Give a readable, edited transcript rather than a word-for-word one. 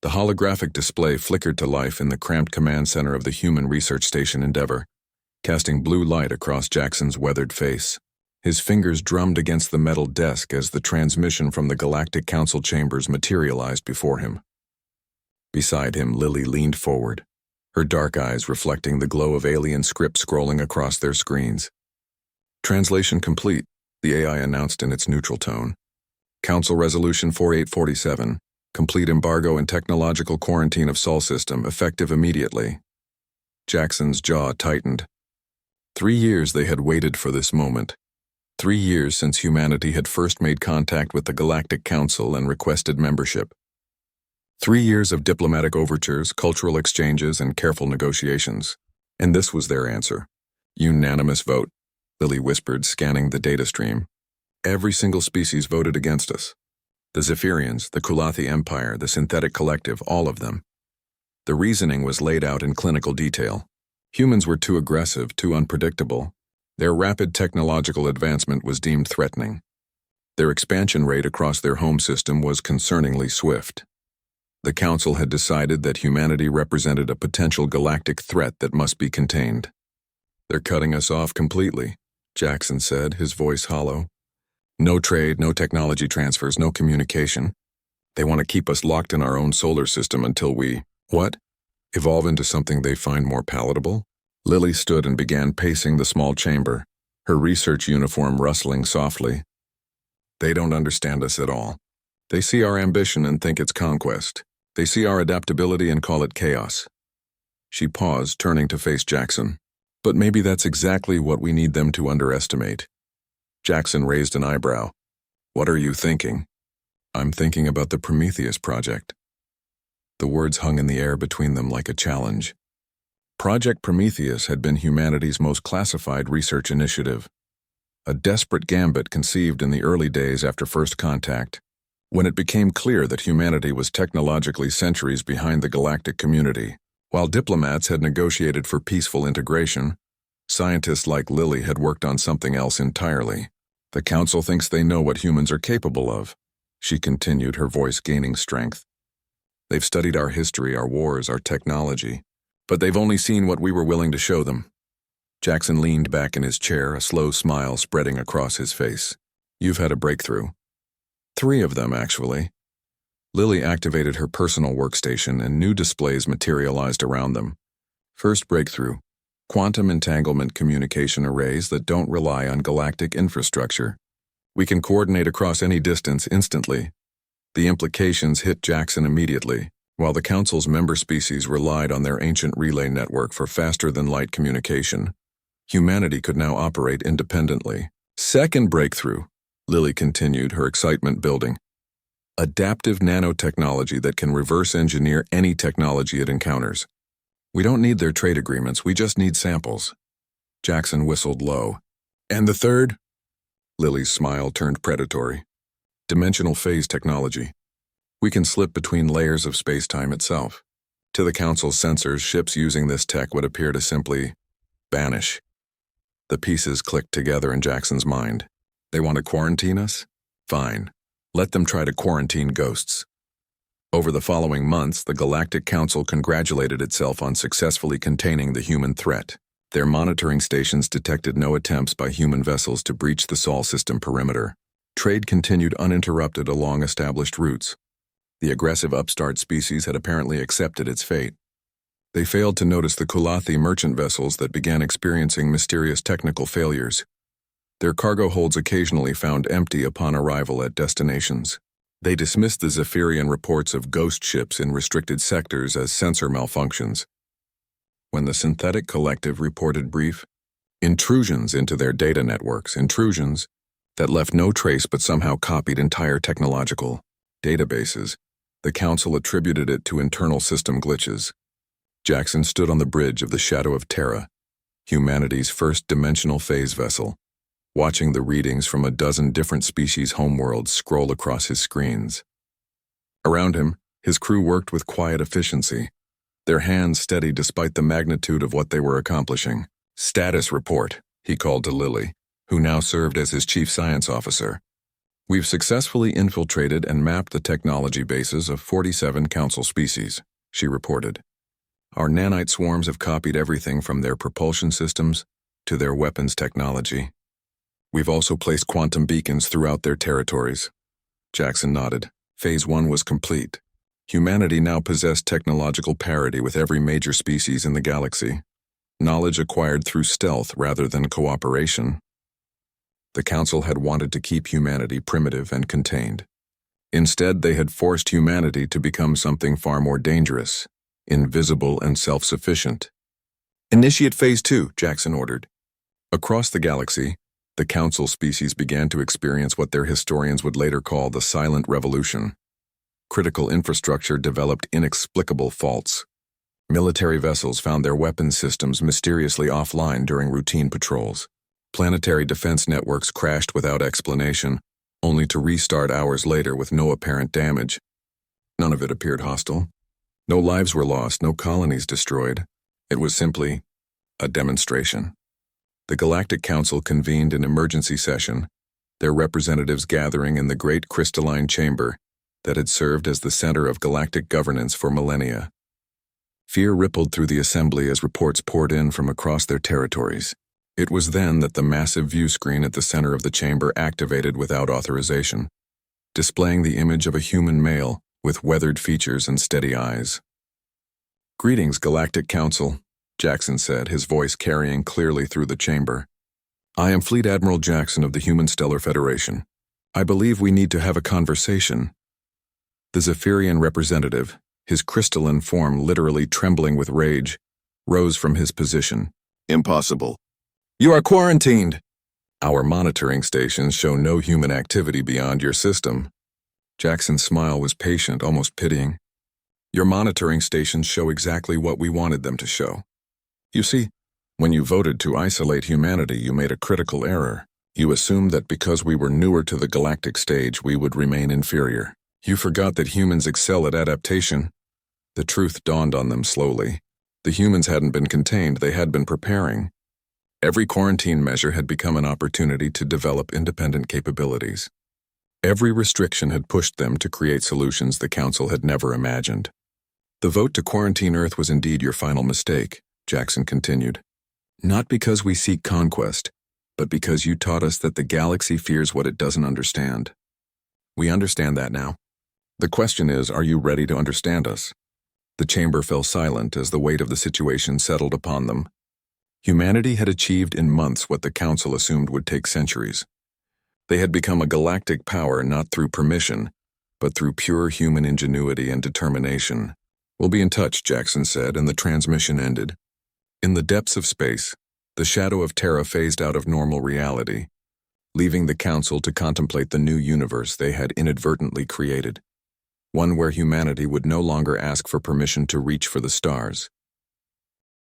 The holographic display flickered to life in the cramped command center of the Human Research Station Endeavour, casting blue light across Jackson's weathered face. His fingers drummed against the metal desk as the transmission from the Galactic Council chambers materialized before him. Beside him, Lily leaned forward, her dark eyes reflecting the glow of alien script scrolling across their screens. Translation complete, the AI announced in its neutral tone. Council Resolution 4847. Complete embargo and technological quarantine of Sol system, effective immediately. Jackson's jaw tightened. 3 years they had waited for this moment. 3 years since humanity had first made contact with the Galactic Council and requested membership. 3 years of diplomatic overtures, cultural exchanges, and careful negotiations. And this was their answer. Unanimous vote, Lily whispered, scanning the data stream. Every single species voted against us. The Zephyrians, the Kulathi Empire, the Synthetic Collective, all of them. The reasoning was laid out in clinical detail. Humans were too aggressive, too unpredictable. Their rapid technological advancement was deemed threatening. Their expansion rate across their home system was concerningly swift. The Council had decided that humanity represented a potential galactic threat that must be contained. "They're cutting us off completely," Jackson said, his voice hollow. "No trade, no technology transfers, no communication. They want to keep us locked in our own solar system until we, what? Evolve into something they find more palatable?" Lily stood and began pacing the small chamber, her research uniform rustling softly. "They don't understand us at all. They see our ambition and think it's conquest. They see our adaptability and call it chaos." She paused, turning to face Jackson. "But maybe that's exactly what we need them to underestimate." Jackson raised an eyebrow. "What are you thinking?" "I'm thinking about the Prometheus project." The words hung in the air between them like a challenge. Project Prometheus had been humanity's most classified research initiative. A desperate gambit conceived in the early days after first contact, when it became clear that humanity was technologically centuries behind the galactic community. While diplomats had negotiated for peaceful integration, scientists like Lily had worked on something else entirely. "The Council thinks they know what humans are capable of," she continued, her voice gaining strength. "They've studied our history, our wars, our technology, but they've only seen what we were willing to show them." Jackson leaned back in his chair, a slow smile spreading across his face. "You've had a breakthrough." "3 of them, actually." Lily activated her personal workstation and new displays materialized around them. First breakthrough: quantum entanglement communication arrays that don't rely on galactic infrastructure. We can coordinate across any distance instantly. The implications hit Jackson immediately. While the Council's member species relied on their ancient relay network for faster-than-light communication, humanity could now operate independently. Second breakthrough, Lily continued, her excitement building. Adaptive nanotechnology that can reverse engineer any technology it encounters. We don't need their trade agreements, we just need samples. Jackson whistled low. And the third? Lily's smile turned predatory. Dimensional phase technology. We can slip between layers of space-time itself. To the Council's sensors, ships using this tech would appear to simply vanish. The pieces clicked together in Jackson's mind. They want to quarantine us? Fine. Let them try to quarantine ghosts. Over the following months, the Galactic Council congratulated itself on successfully containing the human threat. Their monitoring stations detected no attempts by human vessels to breach the Sol system perimeter. Trade continued uninterrupted along established routes. The aggressive upstart species had apparently accepted its fate. They failed to notice the Kulathi merchant vessels that began experiencing mysterious technical failures. Their cargo holds occasionally found empty upon arrival at destinations. They dismissed the Zephyrian reports of ghost ships in restricted sectors as sensor malfunctions. When the Synthetic Collective reported brief intrusions into their data networks, intrusions that left no trace but somehow copied entire technological databases, the Council attributed it to internal system glitches. Jackson stood on the bridge of the Shadow of Terra, humanity's first dimensional phase vessel, watching the readings from a dozen different species' homeworlds scroll across his screens. Around him, his crew worked with quiet efficiency, their hands steady despite the magnitude of what they were accomplishing. "Status report," he called to Lily, who now served as his chief science officer. We've successfully infiltrated and mapped the technology bases of 47 council species, she reported. Our nanite swarms have copied everything from their propulsion systems to their weapons technology. We've also placed quantum beacons throughout their territories. Jackson nodded. Phase 1 was complete. Humanity now possessed technological parity with every major species in the galaxy. Knowledge acquired through stealth rather than cooperation. The Council had wanted to keep humanity primitive and contained. Instead, they had forced humanity to become something far more dangerous, invisible and self-sufficient. Initiate Phase 2, Jackson ordered. Across the galaxy, the Council species began to experience what their historians would later call the Silent Revolution. Critical infrastructure developed inexplicable faults. Military vessels found their weapons systems mysteriously offline during routine patrols. Planetary defense networks crashed without explanation, only to restart hours later with no apparent damage. None of it appeared hostile. No lives were lost, no colonies destroyed. It was simply a demonstration. The Galactic Council convened an emergency session, their representatives gathering in the great crystalline chamber that had served as the center of galactic governance for millennia. Fear rippled through the assembly as reports poured in from across their territories. It was then that the massive view screen at the center of the chamber activated without authorization, displaying the image of a human male with weathered features and steady eyes. "Greetings, Galactic Council," Jackson said, his voice carrying clearly through the chamber. "I am Fleet Admiral Jackson of the Human Stellar Federation. I believe we need to have a conversation." The Zephyrian representative, his crystalline form literally trembling with rage, rose from his position. "Impossible. You are quarantined. Our monitoring stations show no human activity beyond your system." Jackson's smile was patient, almost pitying. "Your monitoring stations show exactly what we wanted them to show. You see, when you voted to isolate humanity, you made a critical error. You assumed that because we were newer to the galactic stage, we would remain inferior. You forgot that humans excel at adaptation." The truth dawned on them slowly. The humans hadn't been contained, they had been preparing. Every quarantine measure had become an opportunity to develop independent capabilities. Every restriction had pushed them to create solutions the Council had never imagined. "The vote to quarantine Earth was indeed your final mistake," Jackson continued. "Not because we seek conquest, but because you taught us that the galaxy fears what it doesn't understand. We understand that now. The question is, are you ready to understand us?" The chamber fell silent as the weight of the situation settled upon them. Humanity had achieved in months what the Council assumed would take centuries. They had become a galactic power not through permission, but through pure human ingenuity and determination. "We'll be in touch," Jackson said, and the transmission ended. In the depths of space, the shadow of Terra phased out of normal reality, leaving the Council to contemplate the new universe they had inadvertently created. One where humanity would no longer ask for permission to reach for the stars.